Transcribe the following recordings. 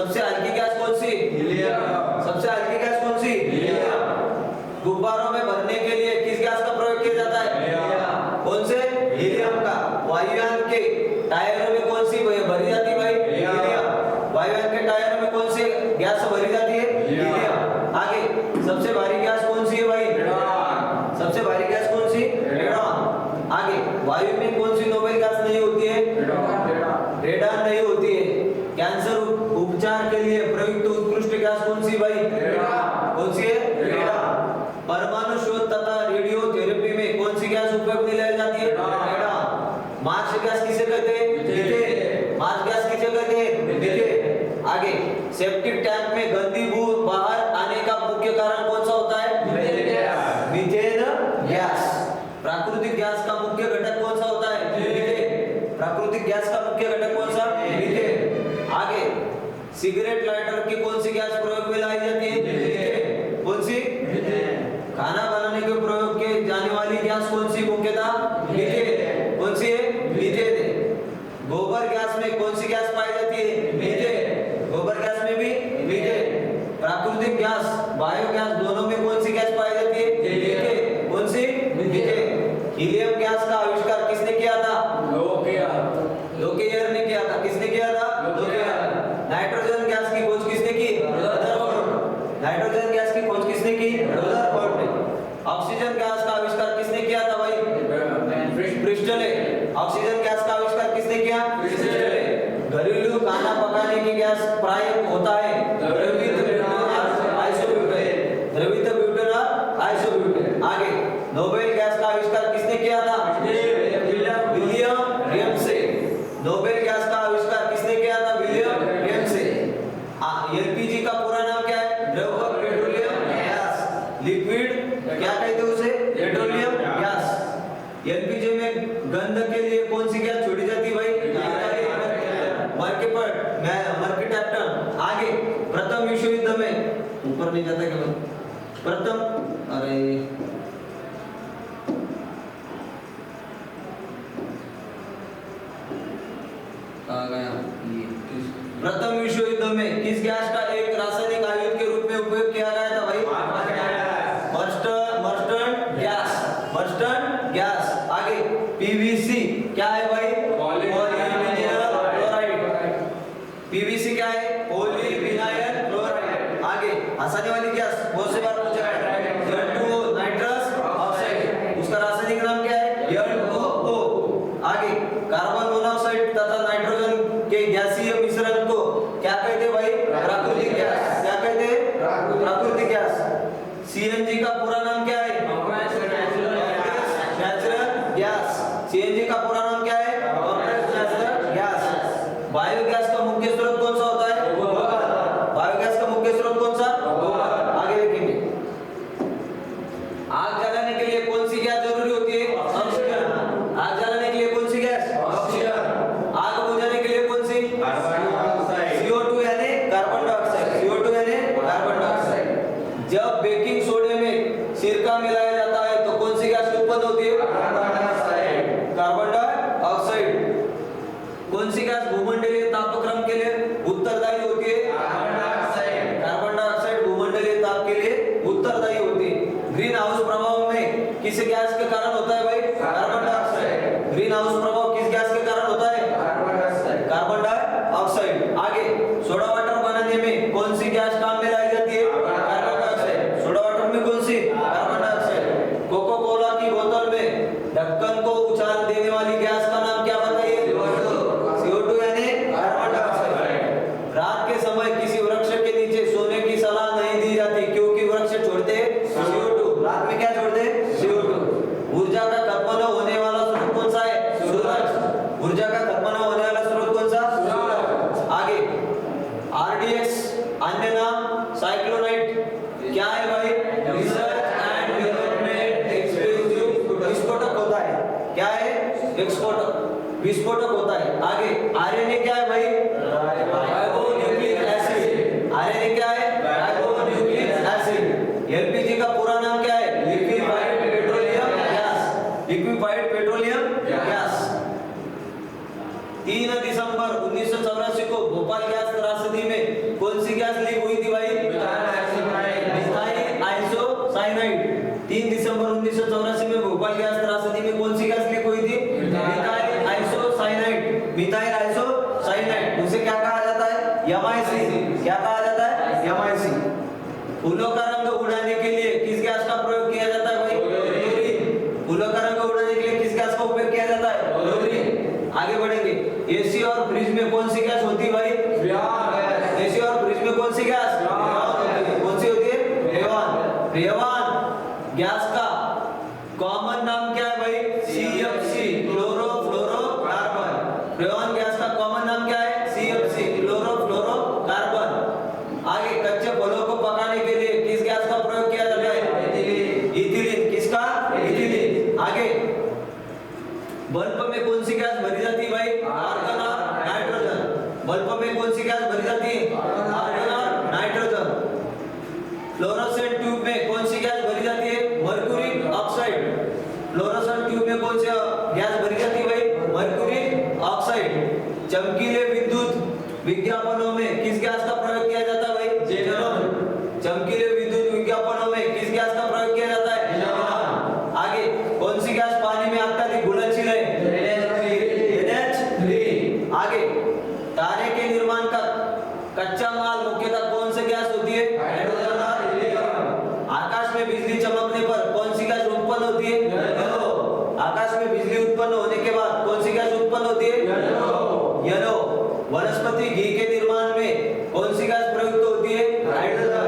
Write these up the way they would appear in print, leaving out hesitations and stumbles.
सबसे हल्की गैस कौन सी? हीलियम। सबसे हल्की गैस कौन सी? हीलियम। गुब्बारों में भरने के लिए किस गैस का प्रयोग किया जाता है? हीलियम। कौन से? हीलियम का। वायुयान के टायरों में कौन सी भरी जाती है भाई? हीलियम। वायुयान के टायरों में कौन सी गैस भरी जाती है? हीलियम। आगे सबसे भारी गैस कौन सी है भाई? रेडॉन। सबसे भारी गैस कौन सी? रेडॉन। आगे वायु में कौन सी नोबेल गैस नहीं होती है? रेडॉन नहीं होती है। कैंसर उपचार के लिए प्रयुक्त उत्कृष्ट गैस कौन सी भाई? रेडॉन। कौन सी है? रेडॉन। परमाणु शोध तथा रेडियोथेरेपी में कौन सी गैस उपयोग में लाई जाती है? रेडॉन। मार्स गैस किसे कहते हैं? मीथेन। मार्स गैस किसे कहते हैं? मीथेन। आगे सेप्टिक टैंक में गंदी बू बाहर आने का मुख्य कारण कौन सा होता है? Methane gas. प्राकृतिक गैस का मुख्य घटक कौन सा होता है? मीथेन। प्राकृतिक गैस का मुख्य घटक कौन सा? मीथेन। आगे सिगरेट लाइटर की कौन सी गैस प्रयोग में लाई जाती है? मीथेन। कौन सी? मीथेन। खाना बनाने के प्रयोग के जाने वाली गैस कौन सी मुख्यतः? मीथेन। कौन सी है? मीथेन है। गोबर गैस में कौन सी गैस पाई जाती है? मीथेन। गोबर गैस में भी मीथेन। प्राकृतिक गैस बायोगैस दोनों में कौन सी गैस पाई जाती है? मीथेन। कौन सी? मीथेन। हीलियम गैस का आविष्कार किसने किया था? लोकेयर ने किया था। किसने किया था? लोकेयर। नाइट्रोजन गैस की खोज किसने की? रदरफोर्ड। नाइट्रोजन गैस की खोज किसने की? रदरफोर्ड ने। ऑक्सीजन गैस का आविष्कार किसने किया था भाई? ब्रिस्टल ने। ऑक्सीजन गैस का आविष्कार किसने किया? ब्रिस्टल ने। घरेलू खाना पकाने की गैस प्राय होता है द्रवित ब्यूटेन आइसोब्यूटेन। द्रवित ब्यूटेन और आइसोब्यूटेन। आगे नोबेल गैस का आविष्कार किसने किया था? William James. नोबेल गैस का आविष्कार किसने किया था? William James. एलपीजी का पूरा नाम क्या है? द्रव पेट्रोलियम गैस। लिक्विड क्या कहते हैं उसे? Petroleum gas. एलपीजी में गंध के लिए कौन सी गैस छोड़ी जाती है भाई? मर्केटेप्टन। आगे प्रथम विश्व युद्ध में ऊपर नहीं जाता क्या? प्रथम अरे कहाँ गया? प्रथम विश्व युद्ध में किस गैस का एक रासायनिक आयुध के रूप में उपयोग किया गया था भाई? मर्स्टन गैस। मर्स्टन गैस। आगे पीवीसी क्या है भाई? Polyvinyl chloride. पीवीसी क्या है? Polyvinyl chloride. आगे आसानी वाली गैस बहुत से बार पूछा है। N2O nitrous oxide. उसका रासायनिक नाम क्या है? NOO। आगे कार्बन मोनोऑक्साइड तथा नाइट्रोजन के गैसीय मिश्रण को क्या कहते हैं भाई? प्राकृतिक गैस। क्या कहते हैं? प्राकृतिक गैस। सीएनजी का पूरा नाम क्या है? Natural gas. सीएनजी का पूरा नाम क्या है? Natural gas. बायोगैस का मुख्य स्रोत कौन सा होता है? गोबर। बायोगैस का मुख्य स्रोत कौन सा? गोबर। आगे देखेंगे आग जलाने के लिए कौन सी गैस जरूरी होती है? ऑक्सीजन। आग जलाने के लिए कौन सी गैस? ऑक्सीजन। आग बुझाने के लिए कौन सी? Carbon dioxide. CO2 यानी कार्बन डाइऑक्साइड। CO2 यानी कार्बन डाइऑक्साइड। जब बेकिंग सोडे में सिरका मिलाया जाता है तो कौन सी गैस उत्पन्न होती है? Carbon dioxide. Carbon dioxide. कौन सी गैस भूमंडलीय तापक्रम के लिए उत्तरदायी होती है? Carbon dioxide. कार्बन डाइऑक्साइड भूमंडलीय ताप के लिए उत्तरदायी होती है। ग्रीन हाउस प्रभाव में किस गैस के कारण होता है भाई? Carbon dioxide. ग्रीन हाउस प्रभाव किस गैस के कारण होता है? Carbon dioxide. Carbon dioxide. आगे सोडा वाटर बनाने में कौन सी गैस काम में लाई जाती है? Carbon dioxide. सोडा वाटर में कौन सी? Carbon dioxide. कोका कोला की बोतल में ढक्कन को उछाल देने वाली गैस का नाम क्या बताइए? CO2 यानी कार्बन डाइऑक्साइड। रात के समय किसी वृक्ष के नीचे सोने की सलाह नहीं दी जाती क्योंकि वृक्ष छोड़ते CO2। रात में क्या छोड़ते? CO2। ऊर्जा का कल्पना होने वाला स्रोत कौन सा है? सूरज। ऊर्जा का कल्पना होने वाला स्रोत कौन सा? सूरज। आगे RDX अन्य नाम साइक्लोनाइट क्या है भाई? रिसर्च एंड डेवलपमेंट एक्सप्लोजिव विस्फोटक होता है। क्या है? विस्फोटक होता है। आगे RNA क्या है भाई? Ribonucleic acid. RNA क्या है? Ribonucleic acid. LPG का पूरा नाम क्या है? Liquefied petroleum gas. Liquefied petroleum gas. 3 दिसंबर 1984 को भोपाल गैस त्रासदी में MIC, क्या कहा जाता है? MIC। फूलों का रंग उड़ाने के लिए किस गैस का प्रयोग किया जाता है भाई? क्लोरीन। फूलों का रंग उड़ाने के लिए किस गैस का उपयोग किया जाता है? क्लोरीन। आगे बढ़ेंगे, एसी और फ्रिज में कौन सी गैस होती है भाई? फ्रेऑन। एसी और फ्रिज में कौन सी गैस? फ्रेऑन। कौन सी होती है? फ्रेऑन। फ्रेऑन गैस का कॉमन नाम क्या है भाई? CFC, chlorofluorocarbon. फ्रेऑन गैस का कॉमन नाम क्या है? CFC, chlorofluorocarbon. आगे, कच्चे फलों को पकाने के लिए किस गैस का प्रयोग किया जाता है? इथिलीन। किसका? इथिलीन। आगे, बल्ब में कौन सी गैस भरी जाती है भाई? आर्गन और नाइट्रोजन। बल्ब में कौन सी गैस भरी जाती है? आर्गन और नाइट्रोजन। फ्लोरोसेंट ट्यूब में कौन सी गैस भरी जाती है? Mercury oxide. फ्लोरोसेंट ट्यूब में कौन सी गैस भरी जाती है भाई? Mercury oxide. चमकीले विद्युत विज्ञापनों में किस गैस का प्रयोग किया जाता है भाई? ज़ेनॉन। चमकीले विद्युत विज्ञापनों में किस गैस का प्रयोग किया जाता है? ज़ेनॉन। आगे, कौन सी गैस पानी में अत्यधिक घुलनशील है? NH3। आगे, तारे के निर्माण का कच्चा माल मुख्यतः कौन सी गैस होती है? हाइड्रोजन और हीलियम। आकाश में बिजली चमकने पर कौन सी गैस उत्पन्न होती है? येलो। आकाश में बिजली उत्पन्न होने के बाद कौन सी गैस उत्पन्न होती है? येलो। वनस्पति घी के निर्माण में कौन सी गैस प्रयुक्त होती है? हाइड्रोजन।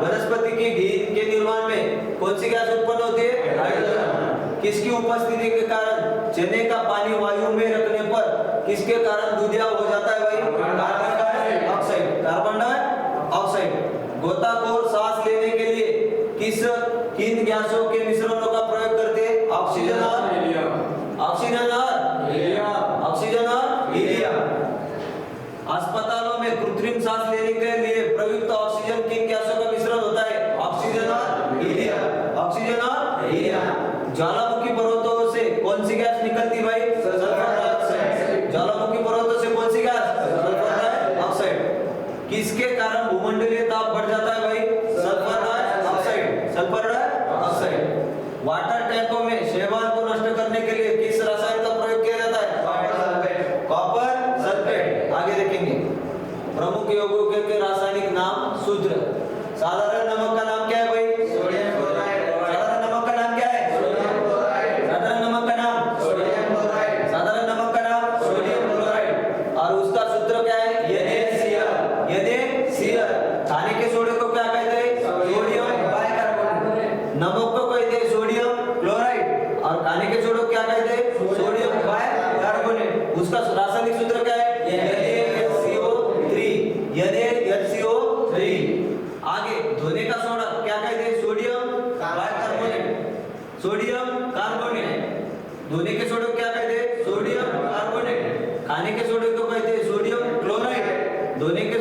वनस्पति के घी के निर्माण में कौन सी गैस उत्पन्न होती है? हाइड्रोजन। किसकी उपस्थिति के कारण चने का पानी वायु में रखने पर किसके कारण दूधिया हो जाता है भाई? Carbon dioxide. Carbon dioxide. गोताखोर सांस लेने के लिए किन गैसों के मिश्रणों का प्रयोग करते हैं? ऑक्सीजन और हीलियम। ऑक्सीजन और हीलियम। ऑक्सीजन और हीलियम। अस्पतालों में कृत्रिम सांस लेने के लिए प्रयुक्त ऑक्सीजन किन गैसों का मिश्रण होता है? ऑक्सीजन और हीलियम। ऑक्सीजन और हीलियम। ज्वालामुखी पर्वतों से कौन सी गैस निकलती भाई? Sulphur dioxide. ज्वालामुखी पर्वतों से कौन सी गैस? Sulphur dioxide. किसके कारण भूमंडलीय ताप बढ़ जाता है भाई? Sulphur dioxide. Sulphur dioxide. Water टैंकों में शैवाल को नष्ट करने के लिए किस रसायन का प्रयोग किया जाता है? Copper sulphate. आगे देखेंगे, प्रमुख यौगिकों के रासायनिक नाम सूत्र। साधारण नमक का नाम क्या है भाई? Sodium chloride. साधारण नमक का नाम क्या है? Sodium chloride. साधारण नमक का नाम? Sodium chloride. साधारण नमक का नाम? Sodium chloride. और उसका सूत्र क्या है? NaCl। NaCl। खाने के सोडे को क्या कहते हैं? Sodium bicarbonate. नमक को कहते हैं सोडियम क्लोराइड और खाने के सोडे को क्या कहते हैं? Sodium bicarbonate. उसका रासायनिक सूत्र क्या है? NaHCO3। NaHCO3। आगे, धोने का सोडा क्या कहते हैं? Sodium bicarbonate. Sodium carbonate. धोने के सोडे को क्या कहते हैं? Sodium carbonate. खाने के सोडे को कहते हैं सोडियम क्लोराइड। धोने के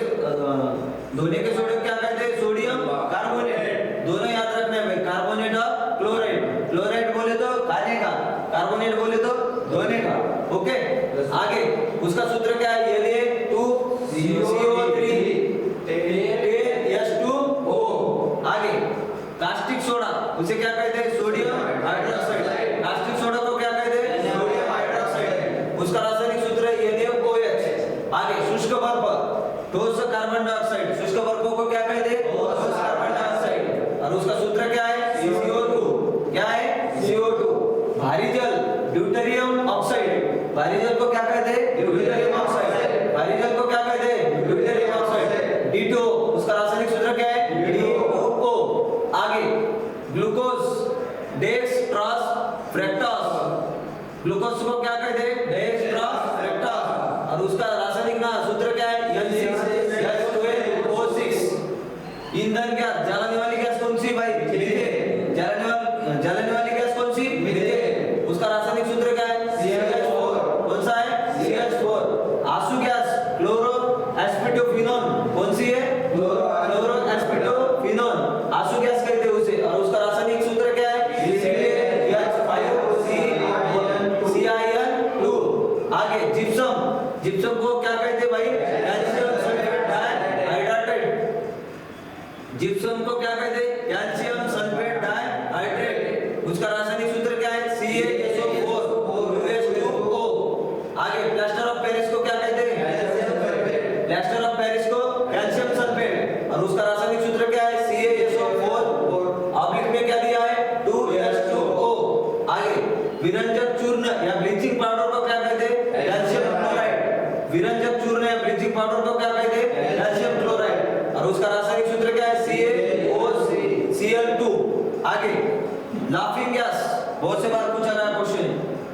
सोडे को क्या कहते हैं? Sodium carbonate. दोनों याद रखना है भाई, कार्बोनेट और क्लोराइड। क्लोराइड बोले तो खाने का, कार्बोनेट बोले तो धोने का। ओके। आगे, उसका सूत्र क्या है? Na2CO3 H2O। आगे, कास्टिक सोडा उसे क्या कहते हैं? Sodium hydroxide. कास्टिक सोडा को क्या कहते हैं? Sodium hydroxide. उसका रासायनिक सूत्र है NaOH। आगे, शुष्क बर्फ, ठोस कार्बन डाइऑक्साइड। शुष्क बर्फों को क्या कहते हैं? ठोस कार्बन डाइऑक्साइड। और उसका सूत्र क्या है? CO2। क्या है? CO2। भारी जल, ड्यूटेरियम ऑक्साइड। भारी जल को क्या कहते हैं? Deuterium oxide. भारी जल को क्या कहते हैं? Deuterium oxide. D2। उसका रासायनिक सूत्र क्या है? D2O। आगे, ग्लूकोज, डेक्सट्रास फ्रक्टोज। ग्लूकोज को क्या कहते हैं? डेक्सट्रास फ्रक्टोज। और उसका रासायनिक नाम सूत्र क्या है? N6H12O6। ईंधन गैस, जलाने वाली गैस कौन सी भाई? मीथेन। जलाने वाली गैस कौन सी? मीथेन। उसका रासायनिक सूत्र क्या है? CH4। कौन सा है? CH4। आंसू गैस, क्लोरो एस्पिटोफिनोन। कौन सी है? क्लोरो एस्पिटोफिनोन। आंसू गैस कहते हैं उसे। और उसका रासायनिक सूत्र क्या है? CaH5CiN2। आगे, जिप्सम। जिप्सम को क्या कहते हैं भाई? Calcium sulphate dihydrate. जिप्सम को आगे लाफिंग गैस, बहुत से बार पूछा गया क्वेश्चन,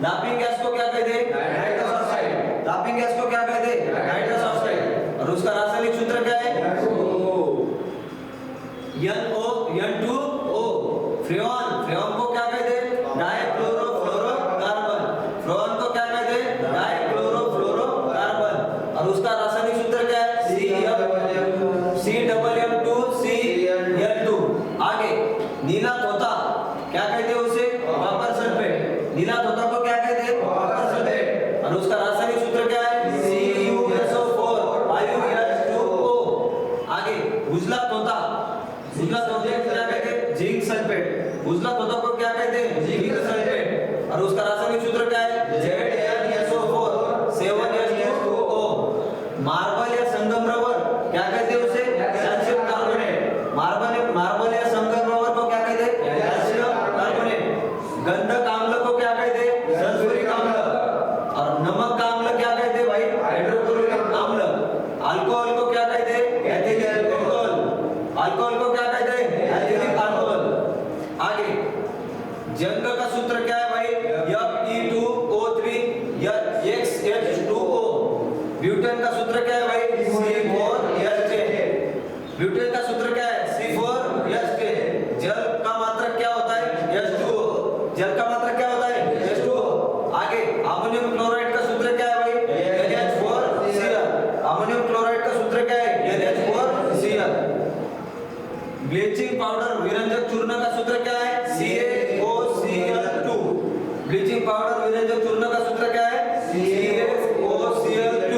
लाफिंग गैस को क्या कहते हैं? Nitrous oxide. लाफिंग गैस को क्या कहते हैं? Nitrous oxide. और उसका रासायनिक सूत्र क्या है? NO2O। फ्रेऑन, फ्रेऑन को क्या कहते हैं? डाइक्लोरोफ्लोरोकार्बन। फ्रेऑन को क्या कहते हैं? डाइक्लोरोफ्लोरोकार्बन। और उसका रासायनिक सूत्र क्या है? CmM2Cl2। आगे नीला तोता क्या कहते हैं उसे? Copper sulphate. नीला तोता को क्या कहते हैं? Copper sulphate. और उसका रासायनिक सूत्र क्या है? CuSO4 5H2O। आगे उजला तोता, उजला तोते को क्या कहते हैं? Zinc sulphate. उजला तोता को क्या कहते हैं? Zinc sulphate. और उसका रासायनिक सूत्र क्या है? ZnSO4 7H2O। मार्बल या संगमरवर क्या कहते हैं उसे? Calcium carbonate. मार्बल या संगमरवर को क्या कहते हैं? Calcium carbonate. गंधक अम्ल को क्या कहते हैं? सल्फ्यूरिक अम्ल। और नमक का अम्ल क्या कहते हैं भाई? हाइड्रोक्लोरिक अम्ल। अल्कोहल को क्या कहते हैं? Ethyl alcohol. अल्कोहल को क्या कहते हैं? एथिलिक अल्कोहल। आगे जंग का सूत्र क्या है भाई? Fe2O3 XH2O। ब्यूटेन का सूत्र क्या है भाई? C4H10। ब्यूटेन का सूत्र क्या है? C4H10। जल का मात्रक क्या होता है? H2O। जल का मात्रक क्या होता है? H2O। आगे अमोनियम क्लोराइड का सूत्र क्या है भाई? NH4Cl। अमोनियम क्लोराइड का सूत्र क्या है? NH4Cl। ब्लीचिंग पाउडर विरंजक चूर्ण का सूत्र क्या है? CaOCl2। ब्लीचिंग पाउडर विरंजक चूर्ण का सूत्र क्या है? CaOCl2।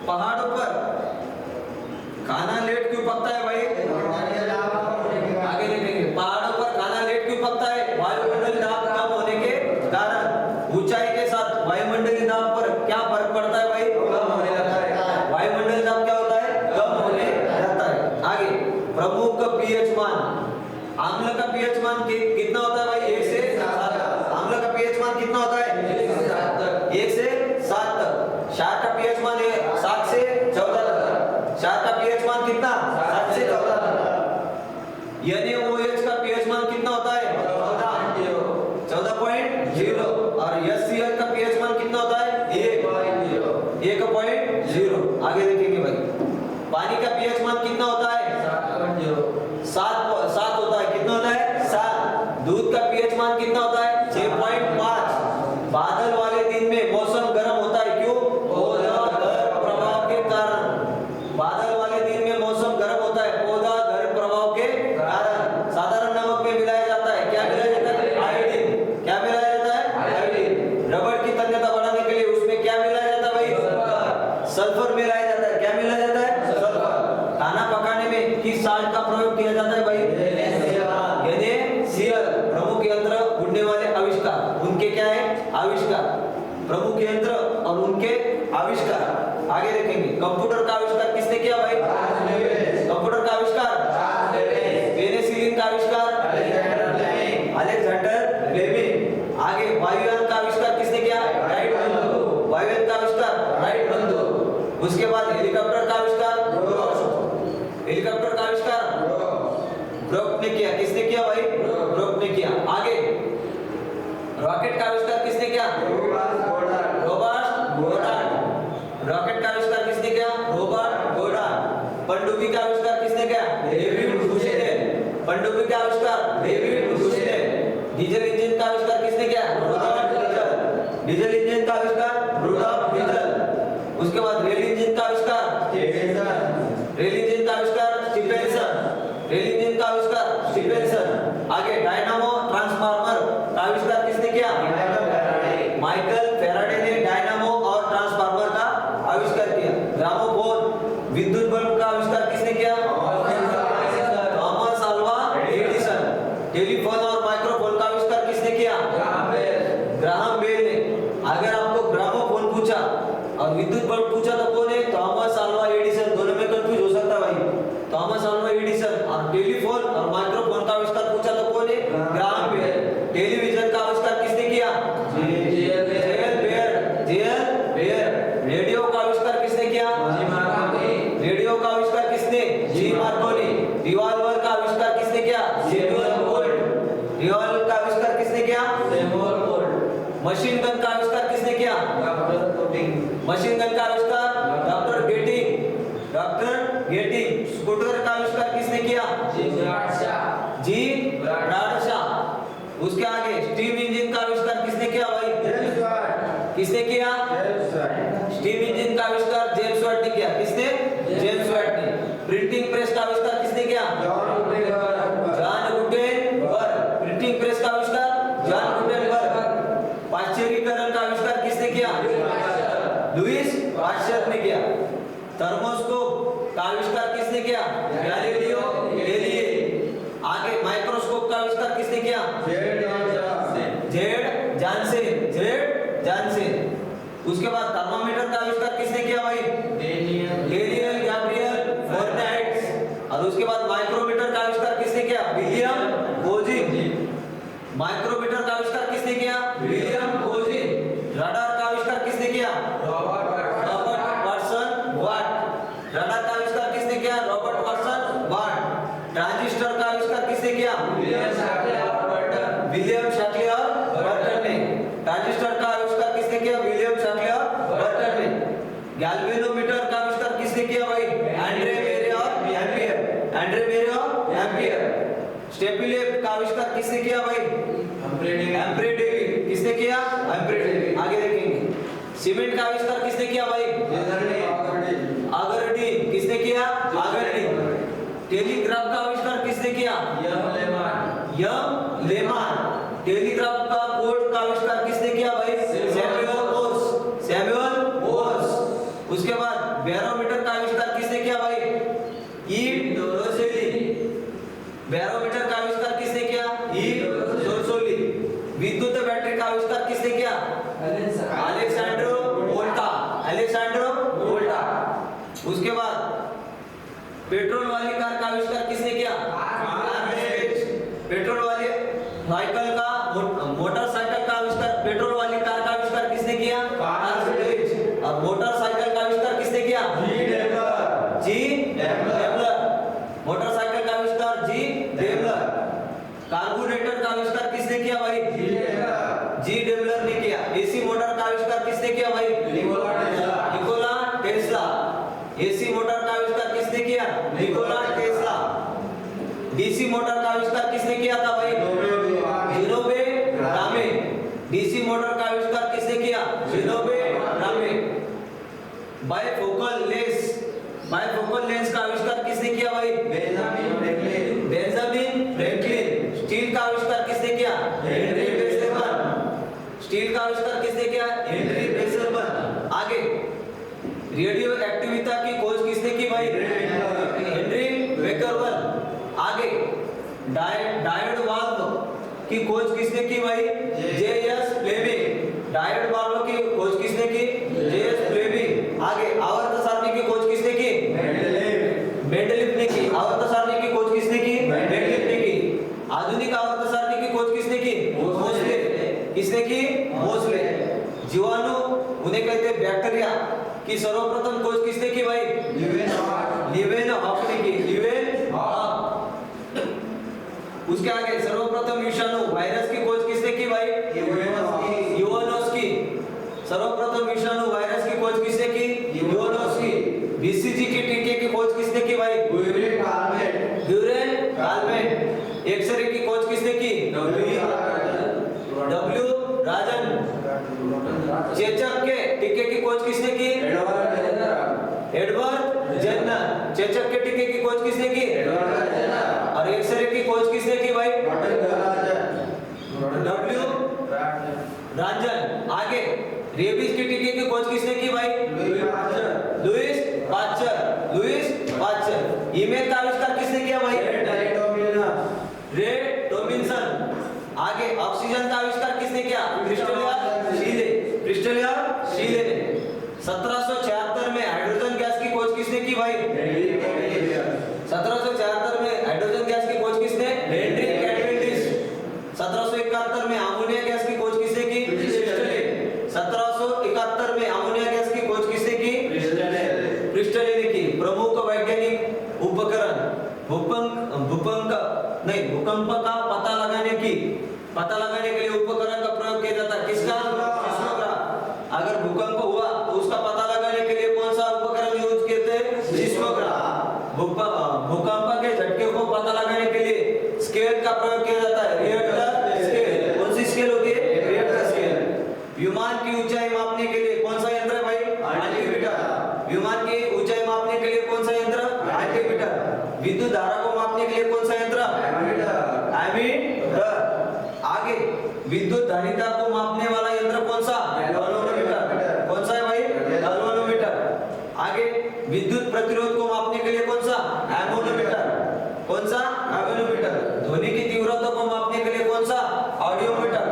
पहाड़ों पर खाना लेट क्यों पकता है भाई? आगे देखेंगे। पहाड़ों पर खाना लेट क्यों पकता है? वायुमंडलीय दाब कम होने के कारण। ऊंचाई के साथ वायुमंडलीय दाब पर क्या फर्क पड़ता है भाई? कम होने लगता है। वायुमंडलीय दाब क्या होता है? कम होने लगता है। आगे प्रमुख पीएच मान, अम्ल का पीएच मान कितना होता है भाई? 1 से 7। अम्ल का पीएच मान कितना होता है? 1 से 7 तक। 1 से 7 तक। क्षार का पीएच मान 7 से 14 तक। क्षार का पीएच मान कितना? 7 से 14 तक। NaOH का पीएच मान कितना होता है? 14.0। और HCl का पीएच मान कितना होता है? 1.0। आगे देखेंगे भाई। पानी का पीएच मान कितना होता है? 7 होता है। कितना होता है? 7। दूध का पीएच मान कितना होता है? 6.5। बादल वाले दिन में मौसम गर्म होता है, क्यों? ऊर्ध्वाधर प्रभाव के कारण। बादल वाले दिन में मौसम गर्म होता है ऊर्ध्वाधर प्रभाव के कारण। साधारण नमक में मिलाया जाता है, क्या मिलाया जाता है? आयोडीन। क्या मिलाया जाता है? आयोडीन। रबड़ की तन्यता बढ़ाने के लिए उसमें क्या मिलाया जाता है भाई? सल्फर मिलाया जाता है। क्या मिलाया जाता है? सल्फर। खाना पकाने में किस साल्ट का प्रयोग किया जाता है भाई? NaCl। प्रमुख यंत्र उड़ने वाले आविष्कार, उनके क्या है? आविष्कार। प्रमुख यंत्र और उनके आविष्कार। आगे देखेंगे। कंप्यूटर का आविष्कार किसने किया भाई? कंप्यूटर का आविष्कार? पेनिसिलिन का आविष्कार? Alexander Fleming. आगे वायुयान का आविष्कार किसने किया? राइट बंधु। वायुयान का आविष्कार? राइट बंधु। उसके बाद हेलीकॉप्टर का आविष्कार? हेलीकॉप्टर का आविष्कार ब्रोक ने किया। किसने किया भाई? ब्रोक ने किया। आगे रॉकेट का आविष्कार किसने किया? Robert Goddard. रॉकेट का आविष्कार किसने किया? Robert Goddard. पनडुब्बी का आविष्कार किसने किया? डेविड बुशनेर। पनडुब्बी का आविष्कार? डेविड बुशनेर। डीजल इंजन का आविष्कार किसने किया? Rudolph diesel. डीजल इंजन का आविष्कार? Rudolf Diesel. उसके बाद रेल इंजन का आविष्कार? रेल इंजन का आविष्कार? स्टीफेंसन। रेल इंजन का आविष्कार? स्टीफेंसन। आगे डायनामो ट्रांसफार्मर का आविष्कार किसने किया? माइकल फैराडे ने डायनामो और ट्रांसफार्मर का आविष्कार किया। ग्रामोफोन विद्युत बल्ब का आविष्कार किसने किया? Thomas Alva Edison. टेलीफोन और माइक्रोफोन का आविष्कार किसने किया? ग्राहम बेल ने। अगर आपको ग्रामोफोन पूछा और विद्युत बल्ब पूछा तो कौन है? Thomas Alva Edison. दोनों में कंफ्यूज हो सकता है भाई। Thomas Alva Edison. और टेलीफोन और माइक्रोफोन का आविष्कार पूछा तो कौन है? Graham bell. टेलीविजन का आविष्कार किसने किया? JL bear. रेडियो का आविष्कार किसने किया? रेडियो का आविष्कार किसने? जी मार्कोनी। रिवॉल्वर का आविष्कार किसने किया? Samuel bolt. गेटिंग। स्कूटर का आविष्कार किसने किया? जी ब्राडशॉ। उसके आगे स्टीम इंजन का आविष्कार किसने किया भाई? किसने किया? स्टीम इंजन का आविष्कार जेम्स वाट ने किया। किसने? जेम्स वाट ने। प्रिंटिंग प्रेस का आविष्कार किसने किया? John Gutenberg. प्रिंटिंग प्रेस का आविष्कार जॉन गुटेनबर्ग। पाश्चरीकरण का आविष्कार किसने किया? लुईस पाश्चर ने किया। थर्मोस्कोप का आविष्कार किसने किया? Galileo Galilei. आगे माइक्रोस्कोप का आविष्कार किसने किया? Z Janssen. उसके बाद थर्मामीटर का आविष्कार किसने किया भाई? Daniel Gabriel Fahrenheits. और उसके बाद माइक्रोमीटर का आविष्कार किसने किया? विलियम बोजिन। माइक्रोमीटर का आविष्कार किसने किया? विलियम बोजिन। रडार का आविष्कार किसने किया? रॉबर्ट वाटसन वाट। रडार का आविष्कार किसने किया? रॉबर्ट वाटसन वाट। ट्रांजिस्टर का आविष्कार किसने किया? विलियम शैक्ले और बर्टन ने। ट्रांजिस्टर का आविष्कार किसने किया? विलियम शैक्ले और बर्टन ने। गैल्वेनोमीटर का आविष्कार किसने किया भाई? एंड्रे मेरे और एम्पियर। स्टेपिलेट का आविष्कार किसने किया भाई? Humphry Davy. किसने किया? Humphry Davy. आगे देखेंगे। सीमेंट का आविष्कार किसने किया भाई? आगरडी। किसने किया? आगरडी। टेलीग्राफ का आविष्कार किसने किया? यम लेमान। टेलीग्राफ का कोड का आविष्कार किसने किया भाई? Samuel Morse. उसके बाद बैरोमीटर का आविष्कार किसने किया भाई? ई डोर्सेली। बैरोमीटर का आविष्कार किसने किया? ई डोर्सेली। विद्युत बैटरी का आविष्कार किसने किया? अलेक्जेंड्रो वोल्टा। उसके बाद पेट्रोल वाली कार का आविष्कार किसने किया? पेट्रोल वाली साइकिल का मोटरसाइकिल का आविष्कार, पेट्रोल वाली कार का आविष्कार किसने किया? और मोटरसाइकिल का आविष्कार किसने किया? जी डेमलर। मोटरसाइकिल का आविष्कार जी डेमलर। कार्बोरेटर का आविष्कार किसने किया भाई? जी डेमलर ने किया। एसी मोटर का आविष्कार किसने किया भाई? Nikola Tesla. एसी मोटर का आविष्कार किसने किया? Nikola Tesla. डीसी मोटर का आविष्कार किसने किया था भाई? जिनोबे रामे। डीसी मोटर का आविष्कार किसने किया? जिनोबे रामे। बाइफोकल लेंस का आविष्कार किसने किया भाई? Benjamin Franklin. स्टील का आविष्कार किसने किया? हेनरी बेसलमैन। स्टील का आविष्कार किसने किया? हेनरी बेसलमैन। आगे रेडियो एक्टिविटी की खोज किसने की भाई? हेनरी बेकरमैन। आगे डायोड वाल्व की खोज किसने की भाई? जे.एस. फ्लेमिंग। डायोड वाल्व की खोज किसने की? जे.एस. फ्लेमिंग। आगे आवर्त सारणी की खोज किसने की? मेंडलीफ ने की। आवर्त सारणी की खोज किसने की? मेंडलीफ ने की। आधुनिक आवर्त सारणी की खोज किसने की? मोसले। किसने की? मोसले। जीवाणु उन्हें कहते हैं बैक्टीरिया की सर्वप्रथम खोज किसने की भाई? लीवेनहॉफ ने की। उसके आगे सर्वप्रथम विषाणु वायरस की खोज किसने की भाई? इवानोव्स्की। सर्वप्रथम विषाणु वायरस की खोज किसने की? इवानोव्स्की। बीसीजी की टीके की खोज किसने की भाई? ड्यूरेन काल्मेट। एक्सरे की खोज किसने की? डब्ल्यू राजन। चेचक के टीके की खोज किसने की? Edward Jenner. चेचक के टीके की खोज किसने की? और एक्सरे की खोज किसने की भाई? डब्ल्यू राजन। आगे रेबीज के टीके की खोज किसने की भाई? Lewis Pasteur. ईमेल का आविष्कार किसने किया भाई? रे टॉमिंसन। आगे ऑक्सीजन का आविष्कार किसने किया? क्रिस्टलिया शीले ने। 1776 में हाइड्रोजन गैस की खोज किसने की भाई? 1776 में हाइड्रोजन गैस की खोज किसने? हेनरी कैटविंडिश। 1771 में अमोनिया गैस की खोज किसने की? 1771 में अमोनिया गैस की खोज किसने की? क्रिस्टले ने की। प्रमुख वैज्ञानिक उपकरण भूकंप का पता लगाने के लिए उपकरण का प्रयोग किया जाता है। किसका? सिस्मोग्राफ। अगर भूकंप हुआ तो उसका पता लगाने के लिए कौन सा उपकरण यूज करते हैं? सिस्मोग्राफ। स्केल का प्रयोग किया जाता है, रिएक्टर स्केल। कौन सी स्केल होती है? Richter scale. विमान की ऊंचाई मापने के लिए कौन सा यंत्र है भाई? अल्टीमीटर। विमान की ऊंचाई मापने के लिए कौन सा यंत्र? अल्टीमीटर। विद्युत धारा को मापने के लिए कौन सा यंत्र? एमीटर। आगे विद्युत धारिता को मापने वाला यंत्र कौन सा? गैल्वेनोमीटर। कौन सा है भाई? गैल्वेनोमीटर। आगे विद्युत प्रतिरोध को मापने के लिए कौन सा? एमोनोमीटर। कौन सा? एमोनोमीटर। ध्वनि की तीव्रता को मापने के लिए कौन सा? ऑडियोमीटर।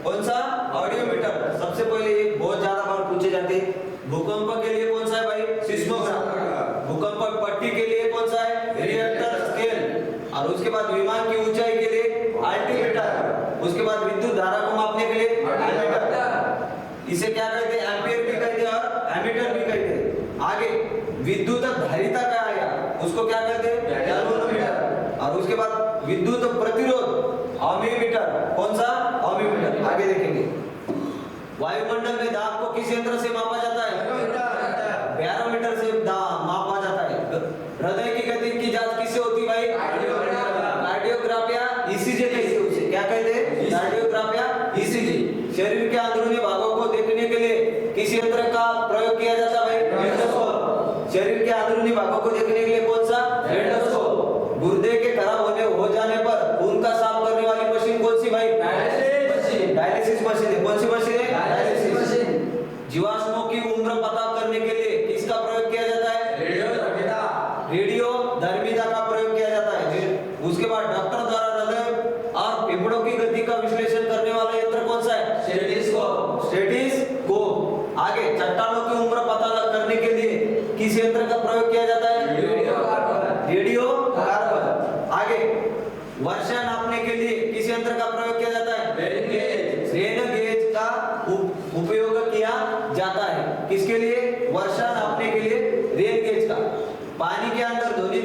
कौन सा? ऑडियोमीटर। सबसे पहले एक बहुत ज्यादा बार पूछे जाते हैं, भूकंप के लिए कौन सा है भाई? सिस्मोग्राफ। भूकंप पट्टी के लिए कौन सा है? Richter scale. और उसके बाद विमान की ऊंचाई के लिए अल्टीमीटर। उसके बाद विद्युत धारा को मापने के लिए एमीटर। इसे क्या कहते हैं? एम्पियर भी कहते हैं और एमीटर भी कहते हैं। आगे विद्युत धारिता का आया, उसको क्या कहते हैं? गैल्वेनोमीटर। और उसके बाद विद्युत प्रतिरोध ओमीमीटर। कौन सा? ओमीमीटर। आगे देखेंगे वायुमंडल में दाब को किस यंत्र से मापा जाता है? बैरोमीटर से मापा जाता है। हृदय की गति की जांच किससे होती है भाई? कार्डियोग्राफ या ईसीजी कहते हैं उसे। क्या कहते हैं? कार्डियोग्राफ या ईसीजी। शरीर के अंदरूनी भागों को देखने के लिए किस यंत्र का प्रयोग किया जाता है भाई? एंडोस्कोप। शरीर के अंदरूनी भागों को देखने के लिए कौन सा? एंडोस्कोप। गुर्दे के खराब हो जाने पर खून का साफ करने वाली मशीन कौन सी भाई? डायलिसिस मशीन है। कौन सी मशीन है? Dialysis machine. जीवाश्मों की उम्र पता करने के लिए किसका प्रयोग किया जाता है? रेडियोधर्मिता का प्रयोग किया जाता है। उसके बाद डॉक्टर द्वारा हृदय और फेफड़ों की गति का विश्लेषण करने वाला यंत्र कौन सा है? स्टेथोस्कोप। आगे चट्टानों की उम्र पता करने के लिए किस यंत्र का प्रयोग किया जाता है? रेडियोकार्बन। आगे वर्षा नापने के लिए किस यंत्र का प्रयोग किया जाता है? रेन गेज का उपयोग किया जाता है। किसके लिए? वर्षा नापने के लिए रेन गेज का। पानी के अंदर ध्वनि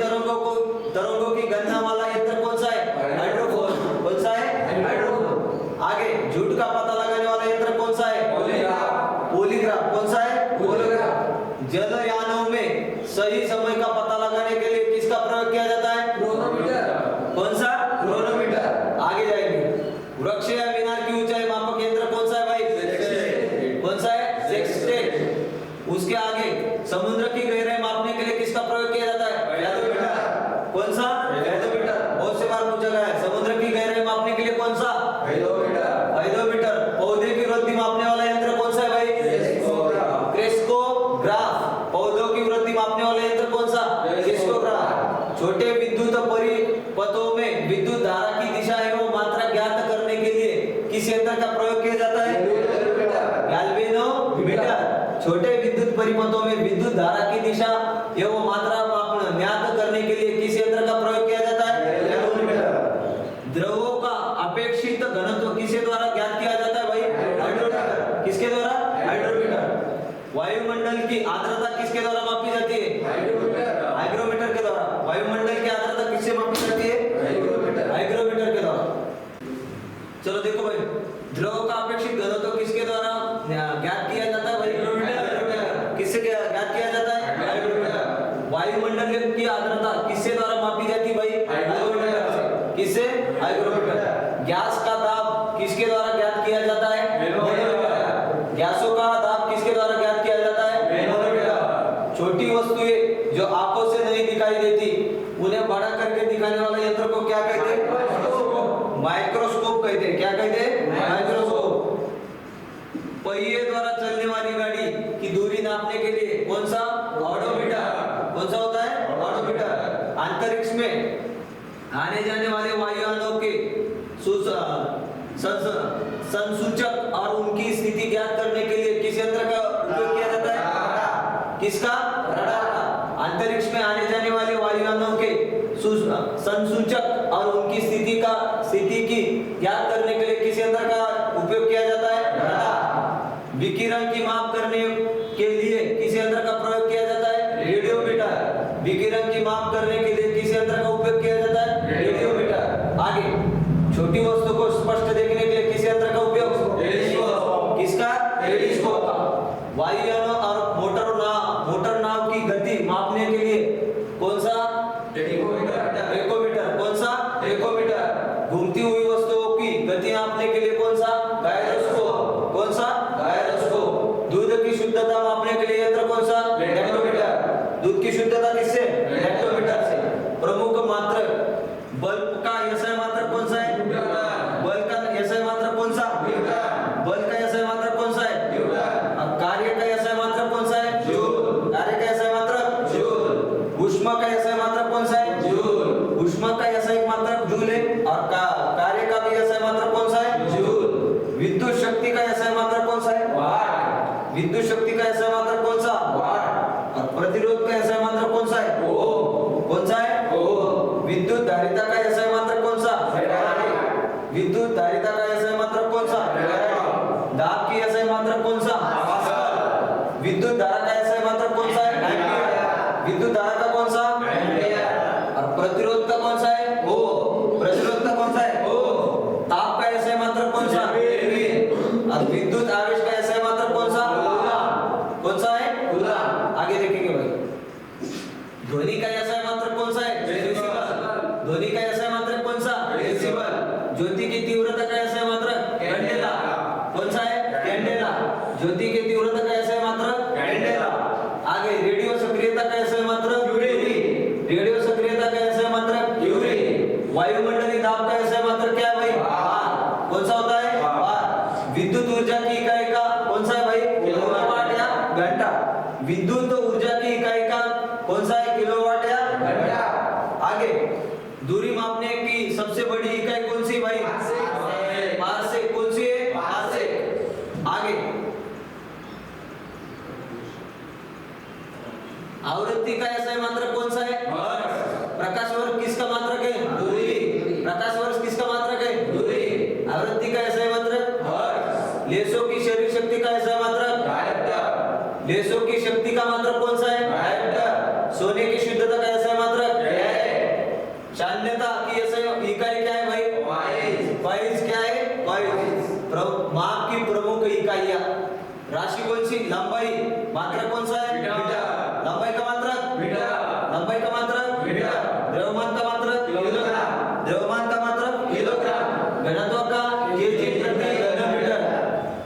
तरंगों की गणना वाला यंत्र कौन सा है? हाइड्रोफोन। कौन सा है? हाइड्रोफोन। आगे झूठ का पता लगाने वाला यंत्र कौन सा है? पॉलीग्राफ। कौन सा है? पॉलीग्राफ। जलयानों में सही समय का पता लगाने के लिए किसका प्रयोग किया जाता है? क्रोनोमीटर। कौन सा? क्रोनोमीटर। आगे जाएंगे वृक्ष या मीनार की ऊंचाई मापक यंत्र कौन सा है भाई? कौन सा है? सेक्सटेट। उसके आगे समुद्र की गहराई मापने के लिए किसका प्रयोग किया जाता है? बैरोमीटर। कौन सा? बैरोमीटर। बहुत से बार पूछा गया है, समुद्र की गहराई मापने के लिए कौन सा? हाइड्रोमीटर। पौधे की वृद्धि मापने वाला यंत्र कौन सा है भाई? क्रेस्कोग्राफ। पौधों की वृद्धि मापने वाला यंत्र कौन सा? क्रेस्कोग्राफ। छोटे विद्युत परिपथों में विद्युत धारा की दिशा एवं मात्रा ज्ञात करने के लिए किस यंत्र का प्रयोग किया जाता है? गैल्वेनोमीटर। छोटे विद्युत परिपथों में विद्युत धारा की दिशा एवं मात्रा ज्ञात करने के लिए किस यंत्र का प्रयोग किया जाता है? गैल्वेनोमीटर। द्रवों का अपेक्षित घनत्व किसके द्वारा ज्ञात किया जाता है भाई? हाइड्रोमीटर। किसके द्वारा? हाइड्रोमीटर। वायुमंडल की आर्द्रता किसके द्वारा मापी जाती है? हाइग्रोमीटर के द्वारा। वायुमंडल की आर्द्रता किससे मापी जाती है? हाइग्रोमीटर के द्वारा। चलो देखो भाई, द्रव का अपेक्षित घनत्व किसके द्वारा ज्ञात किया जाता है भाई? किससे ज्ञात किया जाता है? वायुमंडल की आर्द्रता किससे द्वारा मापी जाती है भाई? हाइग्रोमीटर से। किससे? हाइग्रोमीटर। गैस का दाब किसके द्वारा ज्ञात किया जाता है? मैनोमीटर। गैसों का दाब किसके द्वारा ज्ञात किया जाता है? मैनोमीटर। छोटी वस्तुएं जो आंखों से नहीं दिखाई देती उन्हें बड़ा करके दिखाने वाले यंत्र को क्या कहते हैं? माइक्रोस्कोप कहते हैं। क्या कहते हैं? माइक्रोस्कोप। पहिए द्वारा चलने वाली गाड़ी की दूरी नापने के लिए कौन सा? ऑडोमीटर। कौन सा होता है? ऑडोमीटर। अंतरिक्ष में आने जाने वाले वायुयानों के संसूचक और उनकी स्थिति ज्ञात करने के लिए किस यंत्र का उपयोग किया जाता है? किसका? रडार का। अंतरिक्ष में आने जाने वाले वायुयानों के संसूचक और उनकी स्थिति की ज्ञात करने के लिए किस यंत्र का उपयोग किया जाता है? रडार। विकिरण की माप करने के लिए किस यंत्र का प्रयोग किया जाता है? रेडियोमीटर। विकिरण की माप करने के लिए किस यंत्र का उपयोग किया जाता है? रेडियोमीटर। आगे छोटी वस्तु को स्पष्ट देखने के लिए किस यंत्र का उपयोग? किसका? टेलीस्कोप का। वायुयानों और मोटर नाव की गति मापने के लिए कौन सा? टेकोमीटर। कौन सा? टेकोमीटर। का ऐसा मात्रक कौन सा है? जूल। ऊष्मा का ऐसा एक मात्रक जूल है और कार्य का भी ऐसा मात्रक कौन सा है? जूल। विद्युत शक्ति का ऐसा मात्रक कौन सा है? वाट। विद्युत शक्ति का ऐसा मात्रक कौन सा? वाट। और प्रतिरोध का ऐसा मात्रक कौन सा है? ओम। कौन सा है? ओम। विद्युत धारिता का ऐसा मात्रक कौन सा? फैराड। विद्युत धारिता का ऐसा मात्रक कौन सा? फैराड। दाब की ऐसा मात्रक कौन सा? पास्कल। विद्युत धारा का ऐसा मात्रक कौन सा है? एम्पियर। विद्युत धारा का कौन सा? एम्पियर। और प्रतिरोध का कौन सा है? ओम। प्रतिरोध का कौन सा है? ओम। ताप का ऐसा मात्रक कौन सा? केल्विन। और विद्युत आवेश का ऐसा मात्रक कौन सा? कूलम। कौन सा है? कूलम। आगे देखेंगे भाई। ध्वनि का ऐसा मात्रक कौन सा है? डेसिबल। ध्वनि का ऐसा मात्रक कौन सा? डेसिबल। ज्योति की तीव्रता का ऐसा मात्रक? कैंडेला। कौन सा है? कैंडेला। ज्योति की तीव्रता का ऐसा मात्रक? कैंडेला। आगे रेडियो सक्रियता का ऐसा मात्रक? क्यूरी। रेडियो सक्रियता का ऐसा मात्रक? क्यूरी। वायुमंडलीय दाब का ऐसा मात्रक क्या है भाई? बार। कौन सा होता है? बार। विद्युत ऊर्जा की इकाई का कौन सा है भाई? किलोवाट या घंटा। विद्युत ऊर्जा की इकाई का कौन सा है? किलोवाट या घंटा। आगे दूरी मापने की सबसे बड़ी इकाई कौन सी भाई? पारसेक। कौन सी है? पारसेक। आगे आवृत्ति का ऐसा मात्रक कौन सा है? हर्ट्ज। प्रकाश वर्ष किसका मात्रक है? दूरी। प्रकाश वर्ष किसका मात्रक है? दूरी। आवृत्ति का ऐसा मात्रक? हर्ट्ज। लेसों की शरीर शक्ति का ऐसा मात्रक? डायोप्टर। लेसों की शक्ति का मात्रक कौन सा है? डायोप्टर। सोने की शुद्धता का ऐसा मात्रक? कैरेट। चांद्रता की ऐसा इकाई क्या है भाई? वाइज। वाइज क्या है? वाइज। माप की प्रमुख इकाइयां राशि कौन सी? लंबाई। मात्रक कौन सा है? मीटर। लंबाई का मात्रक? मीटर। लंबाई का मात्रक? मीटर। द्रव्यमान का मात्रक? किलोग्राम। द्रव्यमान का मात्रक? किलोग्राम। घनत्व का? केजी प्रति घन मीटर।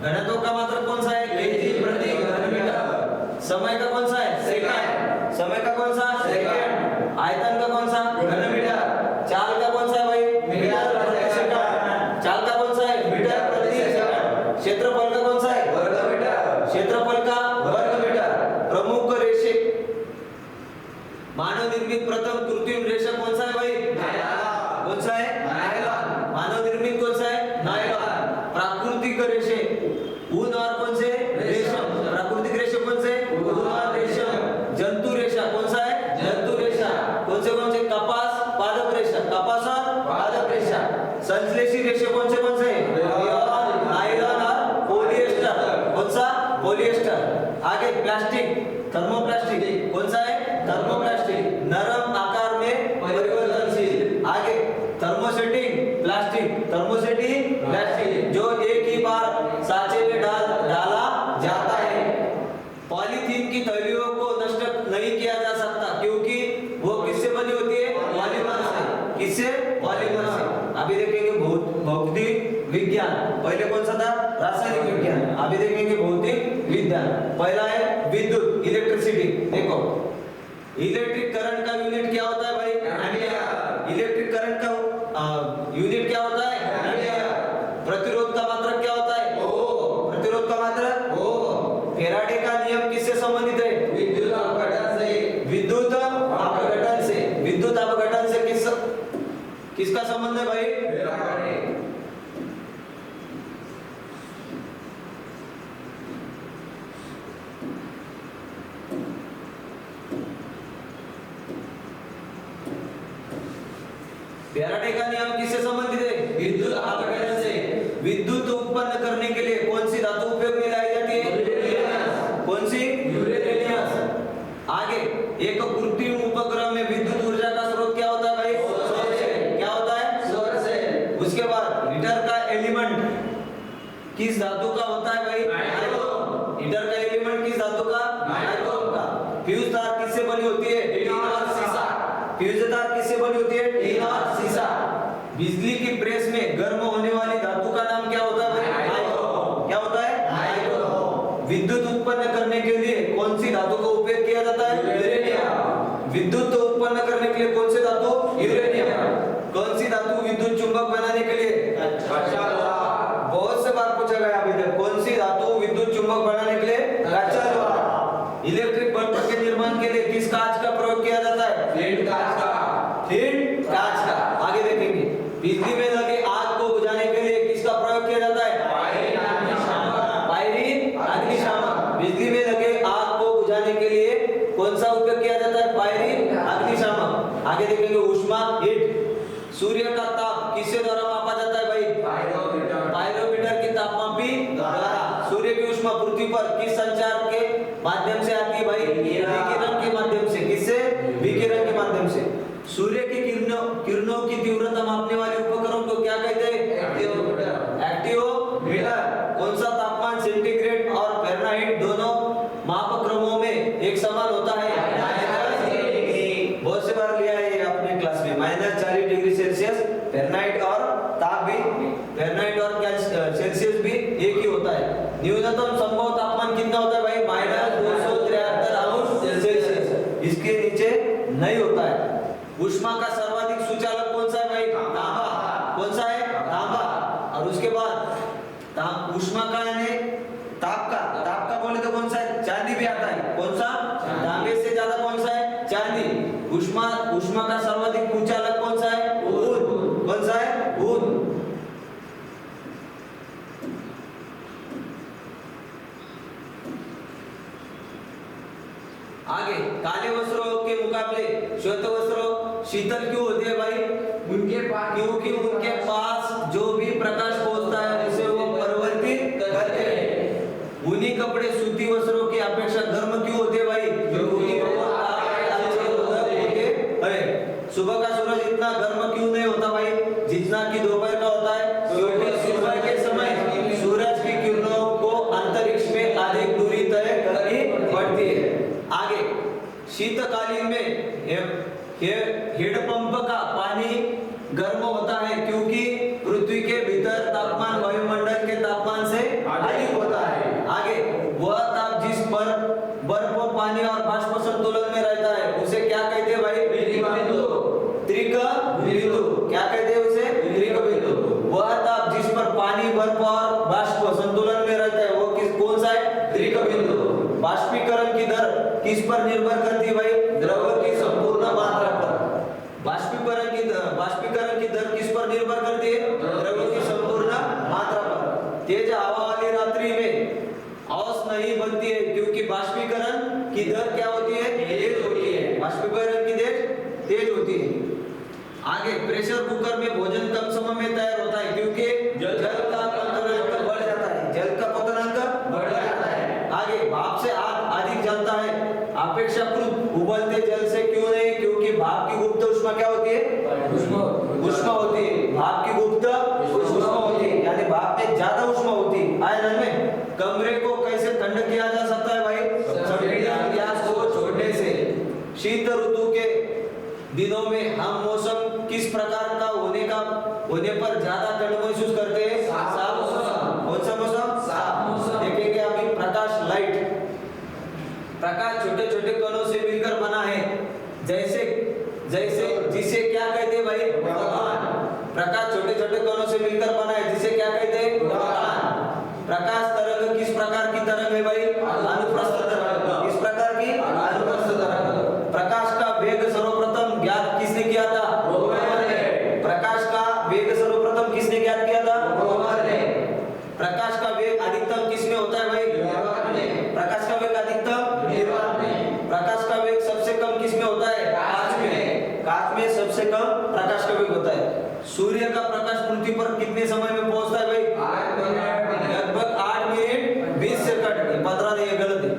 घनत्व का मात्रक कौन सा है? केजी प्रति घन मीटर। समय का कौन सा है? सेकंड। समय का कौन सा? सेकंड। आयतन का कौन सा? घन मीटर। चाल का कौन सा है भाई? मीटर प्रति सेकंड। चाल का कौन सा है? मीटर प्रति सेकंड। क्षेत्रफल का कौन सा है? वर्ग मीटर। क्षेत्रफल का वर्ग मीटर। प्रमुख रेषे मानव निर्मित प्रथम कृत्रिम रेशा कौन सा है भाई? नायलॉन। कौन सा है? नायलॉन। मानव निर्मित कौन सा है? नायलॉन। प्राकृतिक रेशे ऊन और कौन से? रेशम। प्राकृतिक रेशे कौन से? ऊन और रेशम। जंतु रेशा कौन सा है? जंतु रेशा कौन से? कपास, पादप रेशा। कपास और पादप रेशा। संश्लेषी रेशे कौन से? नायलॉन और पॉलिएस्टर। कौन सा? पॉलिएस्टर। आगे प्लास्टिक, थर्मोप्लास्टिक। कौन सा है? थर्मोप्लास्टिक। नरम आकार में परिवर्तनशील। आगे थर्मोसेटिंग प्लास्टिक। थर्मोसेटिंग प्लास्टिक जो एक ही बार सांचे में डाला जाता है। पॉलीथीन की थैलियों को नष्ट नहीं किया जा सकता क्योंकि वो किससे बनी होती है? पॉलीमर से। किससे? पॉलीमर से। अभी देखेंगे भौतिक विज्ञान। पहले कौन सा था? रासायनिक विज्ञान। अभी देखेंगे भौतिक विज्ञान। पहला है विद्युत, इलेक्ट्रिसिटी। देखो इलेक्ट्रिक करंट का यूनिट क्या होता है भाई? एम्पियर। इलेक्ट्रिक करंट का यूनिट क्या होता है? एम्पियर। प्रतिरोध का मात्रक क्या होता है? ओम। प्रतिरोध का मात्रक? ओम। फैराडे का नियम किससे संबंधित है? विद्युत अपघटन से। विद्युत अपघटन से। विद्युत अपघटन से किसका संबंध है भाई? फैराडे। फैराडे का नियम किससे संबंधित है? विद्युत अपघटन से। विद्युत उत्पन्न करने के लिए कौन सी धातु उपयोग में लाई जाती है? यूरेनियम। कौन सी? यूरेनियम। आगे एक कृत्रिम उपग्रह में विद्युत ऊर्जा का स्रोत क्या होता है भाई? सौर सेल। क्या होता है? सौर सेल। उसके बाद हीटर का एलिमेंट किस धातु का होता है भाई? नाइट्रोन। हीटर का एलिमेंट किस धातु का? नाइट्रोन का। फ्यूज तार किससे बनी होती है? टीन और सीसा। फ्यूज तार किससे बनी होती है? टीन और सीसा। बिजली की प्रेस में गर्म होने वाली धातु का नाम क्या होता है? नाइट्रोन। क्या होता है? नाइट्रोन। विद्युत उत्पन्न करने के लिए कौन सी धातु का उपयोग किया जाता है? यूरेनियम। विद्युत उत्पन्न करने के लिए कौन सी धातु? यूरेनियम। कौन सी धातु विद्युत चुंबक बनाने के लिए? कच्चा लोहा। बहुत से बार पूछा गया अभी तक। कौन सी धातु विद्युत चुंबक बनाने के लिए? कच्चा लोहा। इलेक्ट्रिक बल्ब के निर्माण के लिए किस कांच का प्रयोग किया जाता है? हीट कांच का। आगे देखेंगे बिजली में लगे आग को बुझाने के लिए किसका प्रयोग किया जाता है? पायरीन अग्निशामक। बिजली में लगे आग को बुझाने के लिए कौन सा उपयोग किया जाता है? पायरीन अग्निशामक। आगे देखेंगे ऊष्मा हीट। सूर्य का ताप किसके द्वारा मापा जाता है भाई? पायरोमीटर की तापमापी द्वारा। सूर्य की ऊष्मा पृथ्वी पर किस संचार के माध्यम से आती है भाई? विकिरण के माध्यम से। किससे? विकिरण के माध्यम से। सूर्य की किरणों की तीव्रता मापने वाले उपकरण को क्या कहते हैं? एक्टियोमीटर। कौन सा तापमान सेंटीग्रेड और फ़ारेनहाइट दोनों मापक्रमों में एक समान होता है? बहुत से बार लिया है ये अपने क्लास में। -40 डिग्री सेल्सियस फ़ारेनहाइट और ताप भी फ़ारेनहाइट और सेल्सियस भी एक ही होता है। न्यूनतम संभव तापमान कितना होता है भाई? -273 अंश सेल्सियस। इसके नीचे नहीं होता है। ऊष्मा का सर्वाधिक सुचालक कौन सा है भाई? तांबा। कौन सा है? तांबा। और उसके बाद ऊष्मा का यानी ताप का बोले तो कौन सा है? चांदी भी आता है। कौन सा? तांबे से ज्यादा कौन सा है? चांदी। ऊष्मा का सर्वाधिक कुचालक कौन सा है? ऊर्ध्व। कौन सा है? ऊर्ध्व। आगे काले वस्त्रों के मुकाबले श्वेत वस्त्र शीतल क्यों होते हैं भाई? क्योंकि उनके पास जो भी प्रकाश पहुंचता है उसे वो परिवर्तित करते हैं। ऊनी कपड़े सूती वस्त्रों की अपेक्षा गर्म क्यों होते हैं भाई? क्योंकि वो अच्छे रोधक होते हैं। सुबह का सूरज इतना गर्म क्यों नहीं होता भाई जितना कि दोपहर का होता है? क्योंकि सुबह के समय सूरज की किरणों को अंतरिक्ष में अधिक दूरी तय करनी पड़ती है। आगे शीतकालीन में हेडपंप का पानी गर्म होता है क्योंकि पृथ्वी के भीतर तापमान वायुमंडल के तापमान से अधिक होता है। आगे वह ताप जिस पर बर्फ, पानी और बाष्प संतुलन में रहता है उसे क्या कहते हैं भाई? त्रिक बिंदु। क्या कहते हैं उसे? त्रिक बिंदु। वह ताप जिस पर पानी, बर्फ और बाष्प संतुलन में रहता है वो कौन सा है? त्रिक बिंदु। बाष्पीकरण की दर किस पर निर्भर करती है भाई? द्रव की संपूर्ण मात्रा पर। बाष्पीकरण की दर किस पर निर्भर करती है? द्रव की संपूर्ण मात्रा पर। तेज हवा वाली रात्रि में औस नहीं बनती है क्योंकि बाष्पीकरण की दर क्या होती है? तेज होती है। बाष्पीकरण की दर तेज होती है। आगे प्रेशर कुकर में भोजन कम समय में तैयार होता है क्योंकि जल का क्वथनांक बढ़ जाता है। जल का क्वथनांक बढ़ जाता है। आगे भाप से आग अधिक जलता है अपेक्षाकृत उबलते जल से क्यों नहीं? क्योंकि भाप की गुप्त ऊष्मा क्या होती है? ऊष्मा होती है। भाप की गुप्त ऊष्मा होती है यानी भाप में ज्यादा ऊष्मा होती है आयनन में। कमरे को कैसे ठंड किया जा सकता है भाई? गैस को छोड़ने से। शीत ऋतु के दिनों में हम मौसम किस प्रकार का होने पर ज्यादा ठंड महसूस करते हैं? साफ मौसम। कौन सा मौसम? साफ मौसम। देखेंगे अभी प्रकाश लाइट। प्रकाश छोटे छोटे कणों से मिलकर बना है जैसे जिसे क्या कहते हैं भाई? फोटॉन। प्रकाश छोटे छोटे कणों से मिलकर बना है जिसे क्या कहते हैं? फोटॉन। प्रकाश तरंग किस प्रकार की तरंग है भाई? अनुप्रस्थ तरंग। किस प्रकार की? अनुप्रस्थ तरंग। प्रकाश का वेग सर्वप्रथम ज्ञात किसने किया था? रोमर ने। प्रकाश का वेग सर्वप्रथम किसने ज्ञात किया था? रोमर ने। प्रकाश का वेग अधिकतम किसमें होता है भाई? निर्वात में। प्रकाश का वेग अधिकतम निर्वात में। प्रकाश का वेग सबसे कम किसमें होता है? कांच में। कांच में सबसे कम प्रकाश का वेग होता है। सूर्य का प्रकाश पृथ्वी पर कितने समय में पहुंचता है भाई? लगभग 8 मिनट 20 सेकंड। 15 नहीं, गलत है।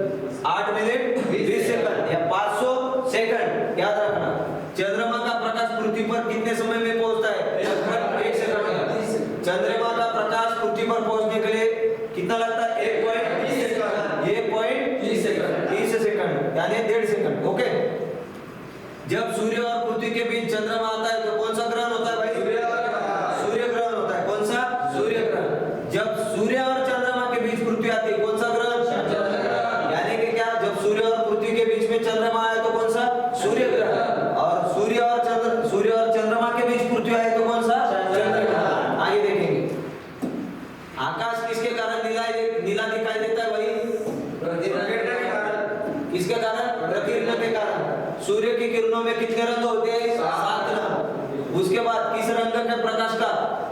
8 मिनट 20 सेकंड या 500 सेकंड याद रखना। चंद्रमा का प्रकाश पृथ्वी पर कितने समय में पहुंचता है? लगभग 1 सेकंड। चंद्रमा का प्रकाश पृथ्वी पर पहुंचने के लिए कितना लगता है? 1.30 सेकंड। 1.30 सेकंड। 30 सेकंड यानी 1.5 सेकंड। ओके। जब सूर्य और पृथ्वी के बीच चंद्रमा आता है तो कौन सा ग्रहण होता है भाई? सूर्य ग्रहण होता है। कौन सा? सूर्य ग्रहण। जब सूर्य और चंद्रमा के बीच पृथ्वी आती है कौन सा ग्रहण? यानी कि क्या? जब सूर्य और पृथ्वी के बीच में चंद्रमा आए तो कौन सा? सूर्य ग्रहण। और सूर्य और चंद्रमा के बीच पृथ्वी आए तो कौन सा? चंद्र ग्रहण। आगे देखेंगे आकाश किसके कारण नीला दिखाई देता है भाई? किसके कारण? प्रकीर्णन के कारण। सूर्य की किरणों में कितने रंग होते उसके बाद किस रंग के प्रकाश का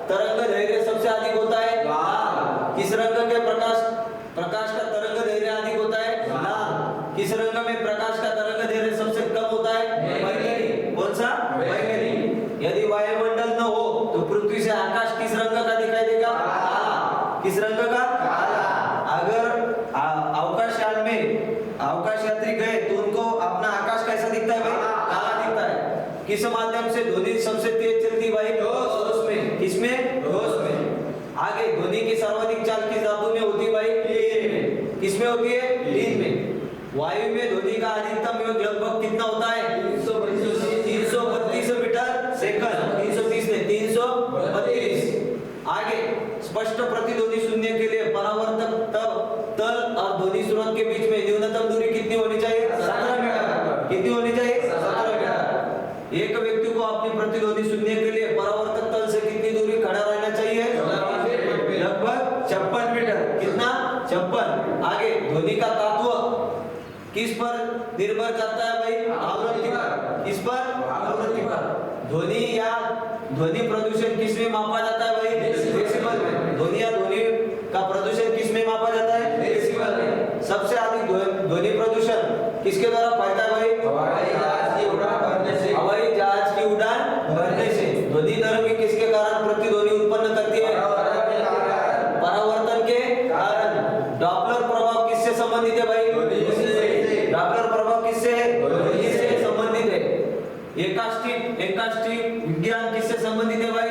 तरंग दैर्घ्य सबसे अधिक होता है? लाल। किस रंग के प्रकाश का तरंग दैर्घ्य अधिक होता है? लाल। किस रंग में प्रकाश का तरंग दैर्घ्य सबसे कम होता है? बैगनी। कौन सा? बैगनी। यदि वायुमंडल न हो तो पृथ्वी से आकाश किस रंग का दिखाई देगा? काला। किस रंग का? काला। अगर अवकाशयान में अवकाश यात्री गए तो उनको अपना आकाश कैसा दिखता है भाई? काला दिखता है। किस माध्यम से ध्वनि सबसे तेज चलती भाई? होश में। किसमें? होश में। आगे ध्वनि की सर्वाधिक चाल किस धातु में होती है भाई? लीन में। किसमें होती है? लीन में। वायु में ध्वनि का अधिकतम योग लगभग कितना होता है? 332 मीटर सेकंड। 330 नहीं 332। आगे स्पष्ट प्रतिध्वनि सुनने के लिए परावर्तक तल और ध्वनि स्रोत के बीच में न्यूनतम दूरी कितनी होनी चाहिए? 17 मीटर। कितनी होनी चाहिए? 17 मीटर। एक व्यक्ति को अपनी प्रतिध्वनि सुनने के लिए परावर्तक तल से कितनी दूरी खड़ा रहना चाहिए? लगभग 56 मीटर। कितना? 56। आगे ध्वनि का तत्व किस पर निर्भर करता है भाई? आवृत्ति पर। किस पर? आवृत्ति पर। ध्वनि या ध्वनि प्रदूषण किस में मापा जाता है भाई? डेसिबल में। ध्वनि या ध्वनि का प्रदूषण किस में मापा जाता है? डेसिबल में। सबसे अधिक ध्वनि प्रदूषण किसके द्वारा फैलता है भाई? हवाई जहाज की उड़ान भरने से। हवाई जहाज की उड़ान भरने से। ध्वनि तरंग किसके कारण प्रतिध्वनि उत्पन्न करती है? परावर्तन के कारण। डॉपलर प्रभाव किससे संबंधित है भाई? डॉपलर प्रभाव किससे है? ध्वनि से संबंधित है। एकास्टिक विज्ञान किससे संबंधित है भाई?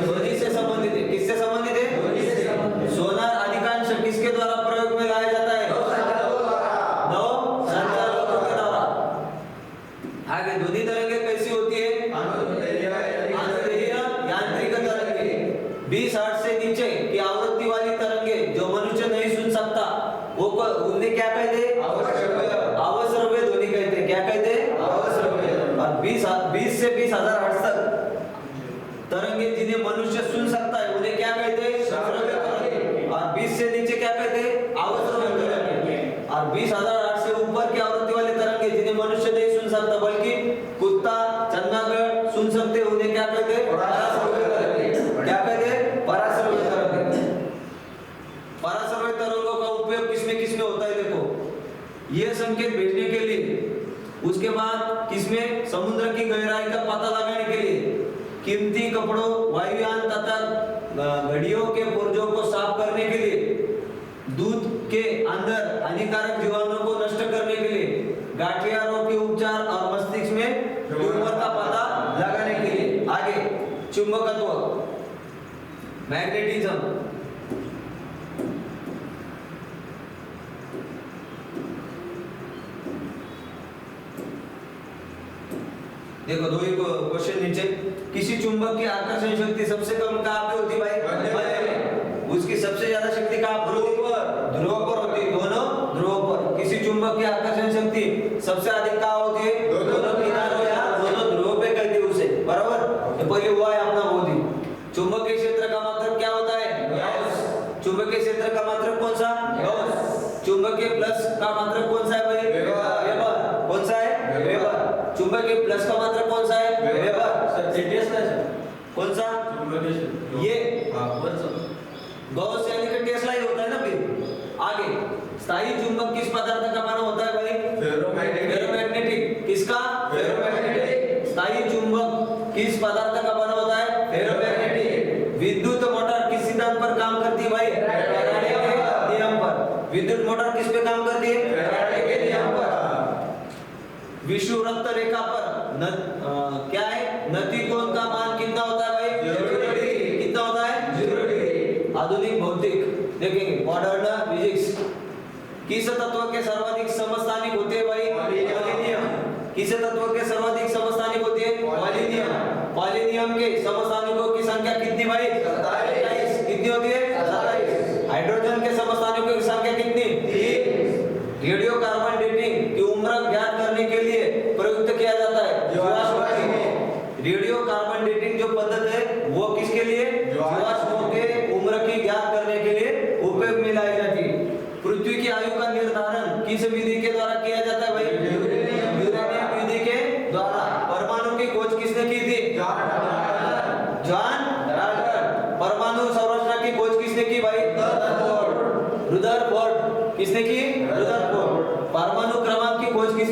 ध्वनि से संबंधित है। किससे संबंधित है? ध्वनि से संबंधित। सोनार अधिकांश किसके द्वारा प्रयोग में लाया जाता है? नौ संचालकों के द्वारा। आगे ध्वनि तरंगे कैसी होती है? यांत्रिक तरंगे। 20 हर्ट्ज से नीचे की आवृत्ति वाली तरंगे जो मनुष्य नहीं सुन सकता वो उन्हें क्या कहते हैं? अवश्रव्य ध्वनि कहते हैं। क्या कहते हैं? अवश्रव्य। और 20 से 20,000 हर्ट्ज तक तरंगे जिन्हें मनुष्य सुन सकता है उन्हें क्या कहते हैं? श्रव्य तरंगे। और 20 से नीचे क्या कहते हैं? अवश्रव्य तरंगे। और 20,000 हर्ट्ज से ऊपर की आवृत्ति वाले तरंगे जिन्हें मनुष्य नहीं सुन सकता बल्कि कुत्ता चंद्रगढ़ सुन सकते हैं उन्हें क्या कहते हैं? पराश्रव्य तरंगे। क्या कहते हैं? पराश्रव्य तरंगे। पराश्रव्य तरंगों का उपयोग किसमें होता है? देखो ये संकेत भेजने के लिए, उसके बाद किसमें? समुद्र की गहराई का पता लगाने के लिए, कीमती कपड़ों, वायुयान तथा घड़ियों के पुर्जों को साफ करने के लिए, दूध के अंदर हानिकारक जीवाणुओं को नष्ट करने के लिए, गांठियारों के उपचार और मस्तिष्क में ट्यूमर का पता लगाने के लिए। आगे चुंबकत्व, मैग्नेटिज्म। देखो दो ही क्वेश्चन नीचे। किसी चुंबक की आकर्षण शक्ति सबसे कम कहां पे होती भाई? मध्य में। उसकी सबसे ज्यादा शक्ति कहां? ध्रुव पर होती है। दोनों ध्रुव पर। किसी चुंबक की आकर्षण शक्ति सबसे अधिक कहां होती है? दोनों किनारों या दोनों ध्रुव पे कहते हैं उसे। बराबर। तो पहले हुआ है अपना बोधी। चुंबकीय क्षेत्र का मात्रक क्या होता है? गॉस। चुंबकीय क्षेत्र का मात्रक कौन सा? गॉस। चुंबकीय प्लस का मात्रक कौन सा है भाई? वेबर। कौन सा है? वेबर। चुंबकीय प्लस का मात्रक कौन सा है? वेबर। कौन सा? ये गॉस यानी कि टेस्ला ही होता है ना। फिर आगे स्थायी चुंबक किस पदार्थ का बना होता है भाई? फेरोमैग्नेटिक। किसका? फेरोमैग्नेटिक। स्थायी चुंबक किस पदार्थ का बना होता है? फेरोमैग्नेटिक। विद्युत मोटर किस सिद्धांत पर काम करती है भाई? फैराडे के नियम पर। विद्युत मोटर किस पे काम करती है? फैराडे के नियम पर। विषुववृत्त रेखा पर क्या है? नतिकोण का मान कितना होता है भाई? 0 डिग्री। कितना होता है? 0 डिग्री। आधुनिक भौतिक देखेंगे, मॉडर्न फिजिक्स। किस तत्व के सर्वाधिक समस्थानिक होते हैं भाई? पॉलिनियम। किस तत्व के सर्वाधिक समस्थानिक होते हैं? पॉलिनियम। पॉलिनियम के समस्थानिकों की संख्या कितनी भाई? 27। कितनी होती है? 27। हाइड्रोजन के समस्थानिकों की संख्या कितनी? 3। रेडियो कार्बन डेटिंग की उम्र ज्ञात करने के लिए प्रयुक्त किया जाता है जीवाश्म। रेडियो कार्बन डेटिंग जो पद्धति है वो किसके लिए? जीवाश्मों के उम्र की ज्ञात करने के लिए उपयोग में लाई जाती है। पृथ्वी की आयु का निर्धारण किस विधि के द्वारा किया जाता है भाई? यूरेनियम विधि के द्वारा। परमाणु की खोज किसने की थी?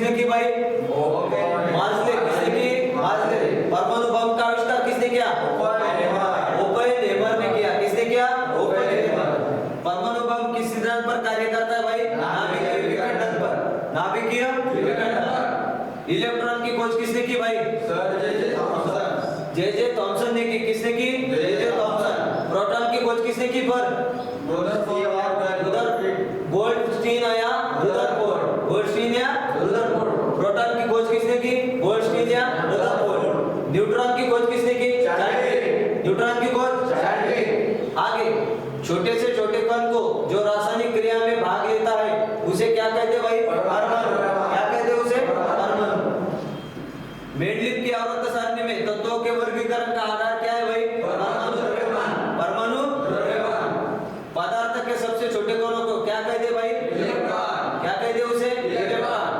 किसने की भाई? मार्सले। किसने की? मार्सले। परमाणु बम का आविष्कार किसने किया? ओपेनहेमर ने किया। किसने किया? ओपेनहेमर। परमाणु बम किस सिद्धांत पर कार्य करता है भाई? नाभिकीय विखंडन पर। नाभिकीय विखंडन। इलेक्ट्रॉन की खोज किसने की भाई? जे थॉमसन ने की। किसने की? J Thomson. प्रोटॉन की खोज किसने की पर? गोल्डस्टीन या रुदरफोर्ड। गोल्डस्टीन या रुदरफोर्ड। प्रोटॉन की खोज किसने की? गोल्डस्टीन या रुदरफोर्ड। न्यूट्रॉन की खोज किसने की? चैडविक। न्यूट्रॉन की खोज चैडविक। आगे छोटे से छोटे कण को जो रासायनिक क्रिया में भाग लेता है उसे क्या कहते हैं भाई? परमाणु। क्या कहते हैं उसे? परमाणु। मेंडलीव की आवर्त सारणी में तत्वों के वर्गीकरण का आधार क्या है भाई? परमाणु द्रव्यमान। परमाणु द्रव्यमान। पदार्थ के सबसे छोटे कणों को क्या कहते हैं भाई? इलेक्ट्रॉन। क्या कहते हैं उसे? इलेक्ट्रॉन।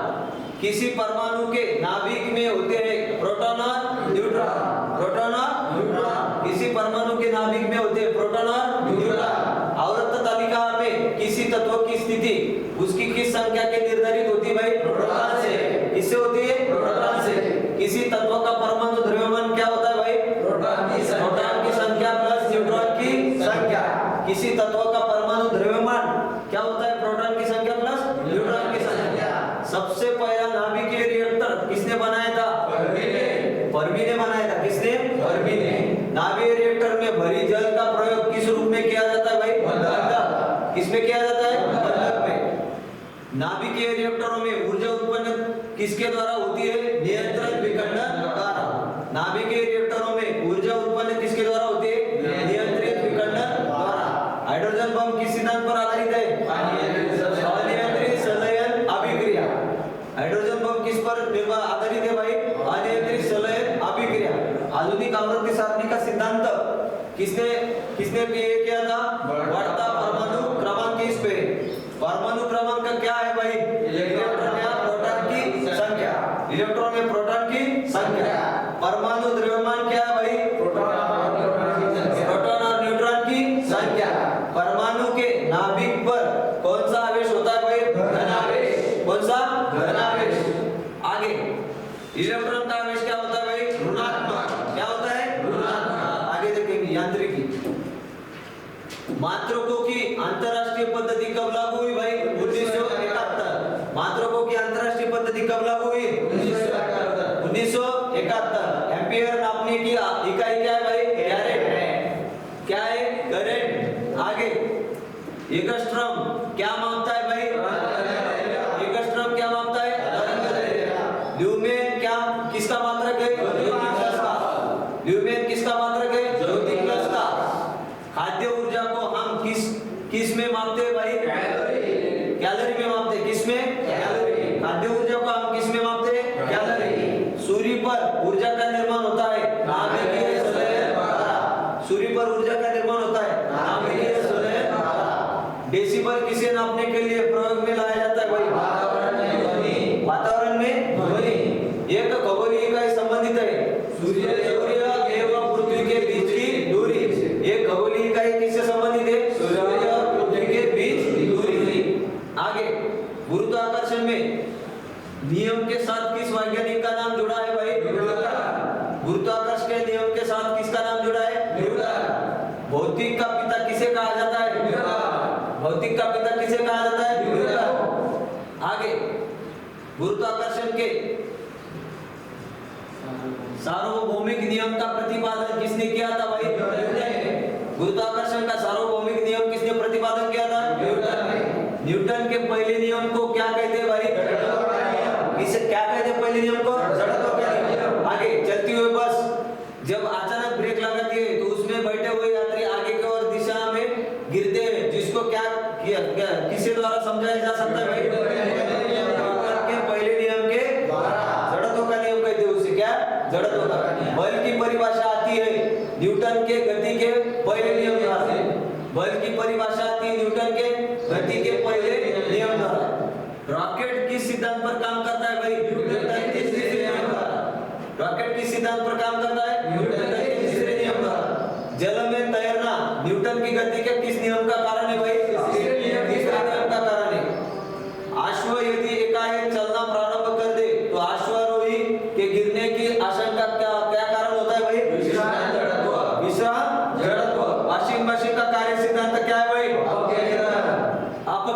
किसी परमाणु के नाभिक में होते हैं प्रोटॉन और न्यूट्रॉन। प्रोटॉन और न्यूट्रॉन। किसी परमाणु के नाभिक में होते हैं प्रोटॉन और न्यूट्रॉन। आवर्त तालिका में किसी तत्व की स्थिति उसकी किस संख्या के निर्धारित होती है भाई? प्रोटॉन से। किससे होती है? प्रोटॉन से। किसी तत्व का परमाणु द्रव्यमान क्या होता है भाई? प्रोटॉन की संख्या प्लस न्यूट्रॉन की संख्या। किसी तत्व का परमाणु द्रव्यमान क्या होता है? प्रोटॉन की संख्या प्लस न्यूट्रॉन की संख्या। सबसे पहला नाभिकीय रिएक्टर किसने बनाया था? फर्मी ने बनाया था। किसने? फर्मी ने। नाभिकीय रिएक्टर में भरी जल का प्रयोग किस रूप में किया जाता है भाई? बंधक। किसमें किया जाता है? बंधक में। नाभिकीय रिएक्टरों में ऊर्जा उत्पन्न किसके द्वारा होती है? नियंत्रण विखंडन द्वारा। नाभिकीय रिएक्टरों में ऊर्जा उत्पन्न किसके द्वारा होती है? नियंत्रित विखंडन द्वारा। हाइड्रोजन बम किस सिद्धांत पर आधारित है? अनियंत्रित संलयन अभिक्रिया। हाइड्रोजन बम किस पर आधारित है भाई? अनियंत्रित संलयन अभिक्रिया। आधुनिक आवर्ती सारणी का सिद्धांत किसने किया था? बढ़ता परमाणु क्रमांक इस पे। परमाणु क्रमांक क्या है भाई? इलेक्ट्रॉन या प्रोटॉन की संख्या। इलेक्ट्रॉन में प्रोटॉन की संख्या। परमाणु द्रव्यमान क्या है भाई? प्रोटॉन और न्यूट्रॉन की संख्या। परमाणु के नाभिक पर कौन सा आवेश होता है भाई? धन आवेश। कौन सा? धन आवेश। आगे इलेक्ट्रॉन का आवेश क्या होता है भाई? ऋणात्मक। क्या होता है? ऋणात्मक। आगे देखेंगे यांत्रिकी। मात्रकों की अंतरराष्ट्रीय पद्धति कब लागू हुई भाई? 1971। मात्रकों की अंतरराष्ट्रीय पद्धति कब लागू हुई? 1971। एम्पियर नापने की इकाई क्या है भाई? कैरेट। क्या है? करंट। आगे एंगस्ट्रॉम क्या मापता है भाई? एंगस्ट्रॉम क्या मापता है? तरंगदैर्घ्य। ल्यूमेन क्या किसका मात्रक है? ज्योतिप्लस का। ल्यूमेन किसका मात्रक है? ज्योतिप्लस का। खाद्य ऊर्जा को हम किस में मापते हैं भाई? कैलोरी में मापते हैं। किस में? कैलोरी। खाद्य ऊर्जा को हम किस में मापते हैं? कैलोरी। सूर्य पर ऊर्जा का निर्माण होता है नाभिकीय संलयन द्वारा। सूर्य पर ऊर्जा का निर्माण होता है नाभिकीय संलयन द्वारा। डेसिबल किसे नापने के लिए प्रयोग में लाया जाता है भाई? वातावरण में ध्वनि। वातावरण में ध्वनि एक खगोलीय इकाई संबंधित है सूर्य एवं पृथ्वी के बीच की दूरी। एक खगोलीय इकाई किससे संबंधित है? सूर्य और पृथ्वी के बीच की दूरी। आगे गुरुत्वाकर्षण में नियम के साथ किस वैज्ञानिक का नाम जुड़ा है भाई? न्यूटन। गुरुत्वाकर्षण के नियम के साथ किसका नाम जुड़ा है? न्यूटन। भौतिक का पिता किसे कहा जाता है? न्यूटन। भौतिक का पिता किसे कहा जाता है? न्यूटन। आगे गुरुत्वाकर्षण के सार्वभौमिक नियम का प्रतिपादन किसने किया था भाई? न्यूटन ने। गुरुत्वाकर्षण का सार्वभौमिक नियम किसने प्रतिपादन किया था? न्यूटन ने। न्यूटन के पहले नियम को क्या कहते हैं भाई? जड़त्व का नियम। किसे क्या कहते हैं पहले नियम को? जड़त्व का नियम। आगे चलती हुई बस जब अचानक ब्रेक लगाती है तो उसमें बैठे हुए यात्री आगे की ओर दिशा में गिरते हैं, जिसको क्या किसके द्वारा समझाया जा सकता है भाई? न्यूटन के पहले नियम के द्वारा। जड़त्व का नियम कहते हैं उसे। क्या? जड़त्व का नियम। बल की परिभाषा आती है न्यूटन के गति के पहले नियम द्वारा। बल की परिभाषा आती है न्यूटन के गति के पहले नियम द्वारा। रॉकेट किस सिद्धांत पर काम करता है भाई? न्यूटन के तीसरे नियम द्वारा। रॉकेट किस सिद्धांत पर काम करता है? न्यूटन के तीसरे नियम द्वारा। जल में तैरना न्यूटन की गति के किस नियम का कारण है भाई? तीसरे नियम का कारण है। अश्व यदि एकाएक चलना प्रारंभ कर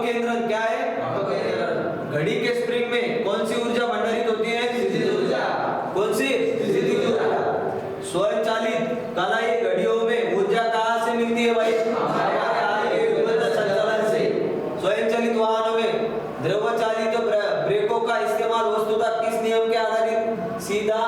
अपकेंद्रन क्या है? अपकेंद्रन। घड़ी के स्प्रिंग में कौन सी ऊर्जा भंडारित होती है? स्थितिज ऊर्जा। कौन सी? स्थितिज ऊर्जा। स्वयंचालित कलाई घड़ियों में ऊर्जा कहाँ से मिलती है भाई? हमारे हाथ के विद्युत संचालन से। स्वयंचालित वाहनों में द्रव चालित ब्रेकों का इस्तेमाल वस्तुतः किस नियम के आधारित? सीधा